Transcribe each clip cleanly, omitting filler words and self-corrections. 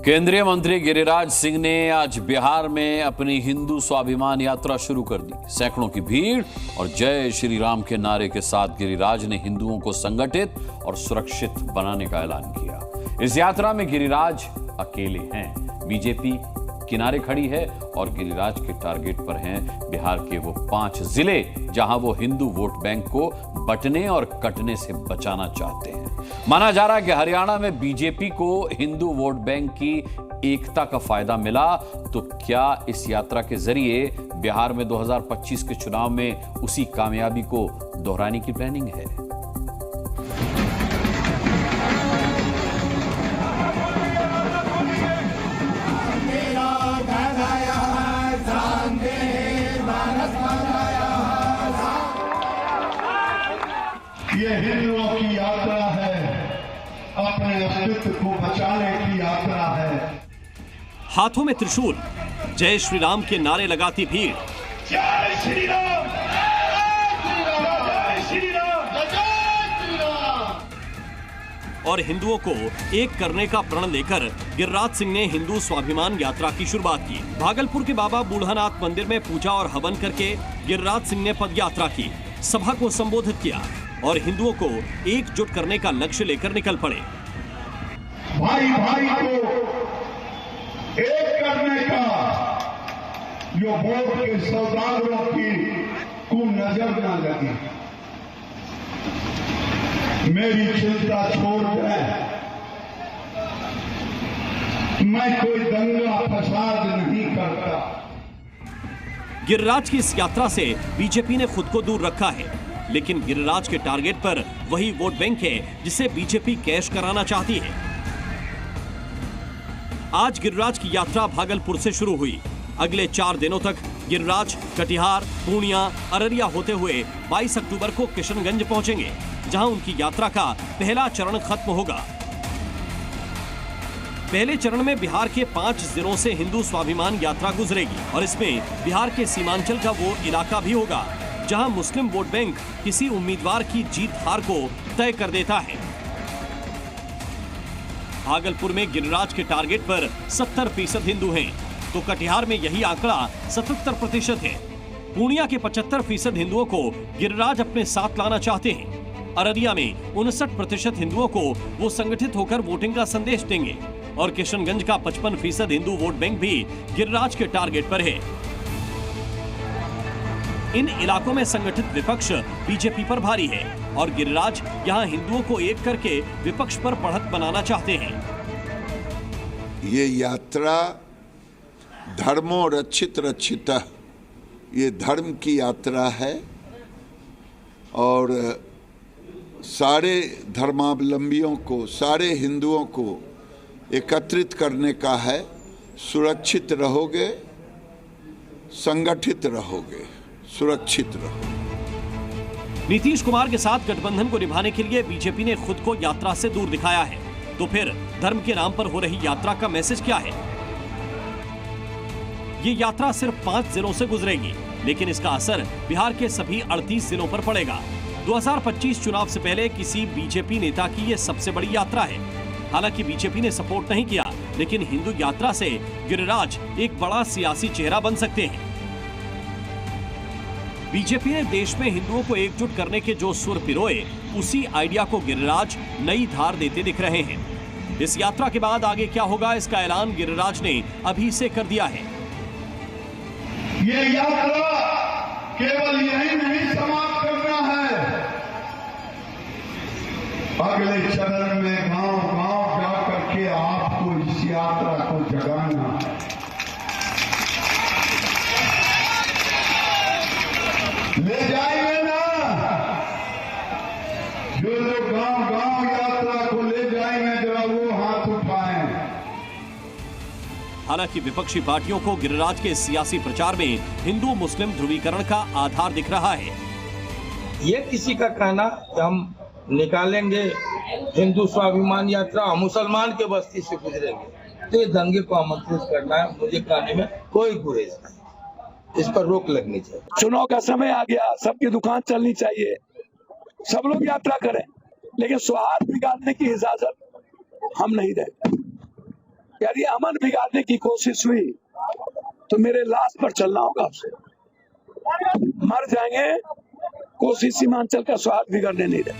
केंद्रीय मंत्री गिरिराज सिंह ने आज बिहार में अपनी हिंदू स्वाभिमान यात्रा शुरू कर दी। सैकड़ों की भीड़ और जय श्री राम के नारे के साथ गिरिराज ने हिंदुओं को संगठित और सुरक्षित बनाने का ऐलान किया। इस यात्रा में गिरिराज अकेले हैं। बीजेपी किनारे खड़ी है और गिरिराज के टारगेट पर हैं बिहार के वो 5 जिले जहां वो हिंदू वोट बैंक को बंटने और कटने से बचाना चाहते हैं। माना जा रहा है कि हरियाणा में बीजेपी को हिंदू वोट बैंक की एकता का फायदा मिला, तो क्या इस यात्रा के जरिए बिहार में 2025 के चुनाव में उसी कामयाबी को दोहराने की प्लानिंग है? ये हिंदुओं की यात्रा है, अपने अस्तित्व को बचाने की यात्रा है। हाथों में त्रिशूल, जय श्री राम के नारे लगाती भीड़। जय श्री राम, जय श्री राम, जय श्री राम। और हिंदुओं को एक करने का प्रण लेकर गिरिराज सिंह ने हिंदू स्वाभिमान यात्रा की शुरुआत की। भागलपुर के बाबा बूढ़ानाथ मंदिर में पूजा और हवन करके गिरिराज सिंह ने पद यात्रा की, सभा को संबोधित किया और हिंदुओं को एकजुट करने का लक्ष्य लेकर निकल पड़े। भाई भाई को एक करने का जो वोट के सौदागरों की को नजर न लगी। मेरी चिंता छोड़ दें, मैं कोई दंगा फसाद नहीं करता। गिरिराज की इस यात्रा से बीजेपी ने खुद को दूर रखा है, लेकिन गिरिराज के टारगेट पर वही वोट बैंक है जिसे बीजेपी कैश कराना चाहती है। आज गिरिराज की यात्रा भागलपुर से शुरू हुई। अगले 4 दिनों तक गिरिराज कटिहार, पूर्णिया, अररिया होते हुए 22 अक्टूबर को किशनगंज पहुंचेंगे, जहां उनकी यात्रा का पहला चरण खत्म होगा। पहले चरण में बिहार के 5 जिलों से हिंदू स्वाभिमान यात्रा गुजरेगी और इसमें बिहार के सीमांचल का वो इलाका भी होगा जहां मुस्लिम वोट बैंक किसी उम्मीदवार की जीत हार को तय कर देता है। भागलपुर में गिरिराज के टारगेट पर 70% हिंदू हैं, तो कटिहार में यही आंकड़ा 77% है। पूर्णिया के 75% हिंदुओं को गिरिराज अपने साथ लाना चाहते हैं। अररिया में 59% हिंदुओं को वो संगठित होकर वोटिंग का संदेश देंगे और किशनगंज का 55% हिंदू वोट बैंक भी गिरिराज के टारगेट पर है। इन इलाकों में संगठित विपक्ष बीजेपी पर भारी है और गिरिराज यहां हिंदुओं को एक करके विपक्ष पर बढ़त बनाना चाहते हैं। ये यात्रा धर्मो रक्षित रक्षितः, ये धर्म की यात्रा है और सारे धर्मावलंबियों को, सारे हिंदुओं को एकत्रित करने का है। सुरक्षित रहोगे, संगठित रहोगे, सुरक्षित रहो। नीतीश कुमार के साथ गठबंधन को निभाने के लिए बीजेपी ने खुद को यात्रा से दूर दिखाया है, तो फिर धर्म के नाम पर हो रही यात्रा का मैसेज क्या है? ये यात्रा सिर्फ 5 जिलों से गुजरेगी, लेकिन इसका असर बिहार के सभी 38 जिलों पर पड़ेगा। 2025 चुनाव से पहले किसी बीजेपी नेता की ये सबसे बड़ी यात्रा है। हालांकि बीजेपी ने सपोर्ट नहीं किया, लेकिन हिंदू यात्रा से गिरिराज एक बड़ा सियासी चेहरा बन सकते हैं। बीजेपी ने देश में हिंदुओं को एकजुट करने के जो सुर पिरोए, उसी आइडिया को गिरिराज नई धार देते दिख रहे हैं। इस यात्रा के बाद आगे क्या होगा, इसका ऐलान गिरिराज ने अभी से कर दिया है। ये यात्रा केवल यही नहीं समाप्त करना है, अगले चरण में गांव-गांव जाकर के आपको इस यात्रा को जगाना है। ले जाएंगे ना, जो लोग गांव-गांव यात्रा को ले जाएंगे, जरा वो हाथ उठाएं। हालांकि विपक्षी पार्टियों को गिरिराज के सियासी प्रचार में हिंदू मुस्लिम ध्रुवीकरण का आधार दिख रहा है। ये किसी का कहना कि हम निकालेंगे हिंदू स्वाभिमान यात्रा, मुसलमान के बस्ती से गुजरेंगे, तो ये दंगे को आमंत्रित करना है। मुझे कहने में कोई गुरेज नहीं, इस पर रोक लगनी चाहिए। चुनाव का समय आ गया, सबकी दुकान चलनी चाहिए, सब लोग यात्रा करें, लेकिन सौहार्द बिगाड़ने की इजाजत हम नहीं देते। यदि अमन बिगाड़ने की कोशिश हुई तो मेरे लाश पर चलना होगा आपसे। मर जाएंगे, कोशिश सीमांचल का स्वाद बिगड़ने नहीं दें।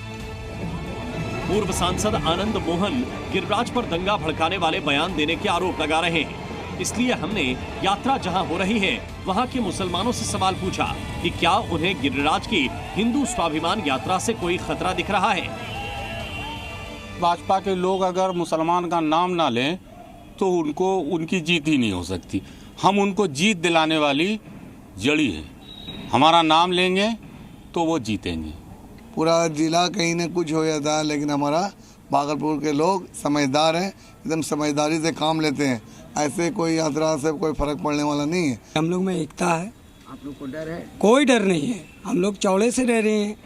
पूर्व सांसद आनंद मोहन गिरिराज पर दंगा भड़काने वाले बयान देने के आरोप लगा रहे हैं। इसलिए हमने यात्रा जहां हो रही है वहां के मुसलमानों से सवाल पूछा कि क्या उन्हें गिरिराज की हिंदू स्वाभिमान यात्रा से कोई खतरा दिख रहा है। भाजपा के लोग अगर मुसलमान का नाम ना लें तो उनको उनकी जीत ही नहीं हो सकती। हम उनको जीत दिलाने वाली जड़ी है। हमारा नाम लेंगे तो वो जीतेंगे। पूरा जिला कहीं न कुछ हो जाता है, लेकिन हमारा भागलपुर के लोग समझदार हैं, एकदम समझदारी से काम लेते हैं। ऐसे कोई यात्रा से कोई फर्क पड़ने वाला नहीं है। हम लोग में एकता है। आप लोग को डर है? कोई डर नहीं है। हम लोग चौड़े से रह रहे हैं,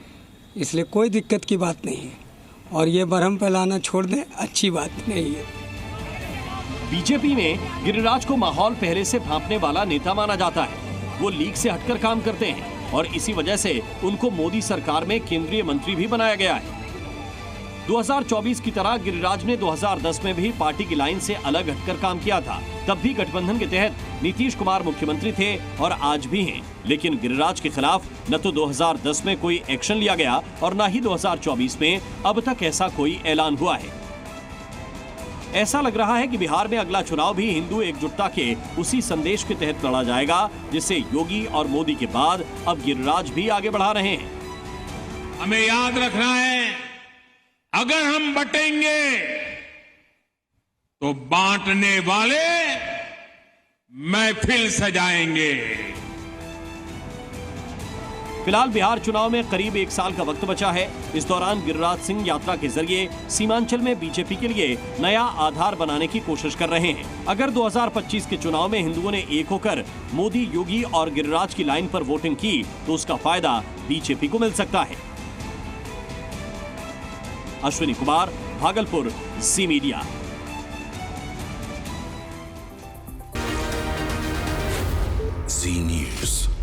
इसलिए कोई दिक्कत की बात नहीं है। और ये भ्रम फैलाना छोड़ दें, अच्छी बात नहीं है। बीजेपी में गिरिराज को माहौल पहले से भांपने वाला नेता माना जाता है। वो लीग से हटकर काम करते हैं और इसी वजह से उनको मोदी सरकार में केंद्रीय मंत्री भी बनाया गया है। 2024 की तरह गिरिराज ने 2010 में भी पार्टी की लाइन से अलग हटकर काम किया था। तब भी गठबंधन के तहत नीतीश कुमार मुख्यमंत्री थे और आज भी हैं। लेकिन गिरिराज के खिलाफ न तो 2010 में कोई एक्शन लिया गया और न ही 2024 में अब तक ऐसा कोई ऐलान हुआ है। ऐसा लग रहा है कि बिहार में अगला चुनाव भी हिंदू एकजुटता के उसी संदेश के तहत लड़ा जाएगा जिसे योगी और मोदी के बाद अब गिरिराज भी आगे बढ़ा रहे हैं। हमें याद रखना है, अगर हम बटेंगे तो बांटने वाले महफिल सजाएंगे। फिलहाल बिहार चुनाव में करीब 1 साल का वक्त बचा है। इस दौरान गिरिराज सिंह यात्रा के जरिए सीमांचल में बीजेपी के लिए नया आधार बनाने की कोशिश कर रहे हैं। अगर 2025 के चुनाव में हिंदुओं ने एक होकर मोदी, योगी और गिरिराज की लाइन पर वोटिंग की तो उसका फायदा बीजेपी को मिल सकता है। अश्विनी कुमार, भागलपुर, जी मीडिया। जी न्यूज़।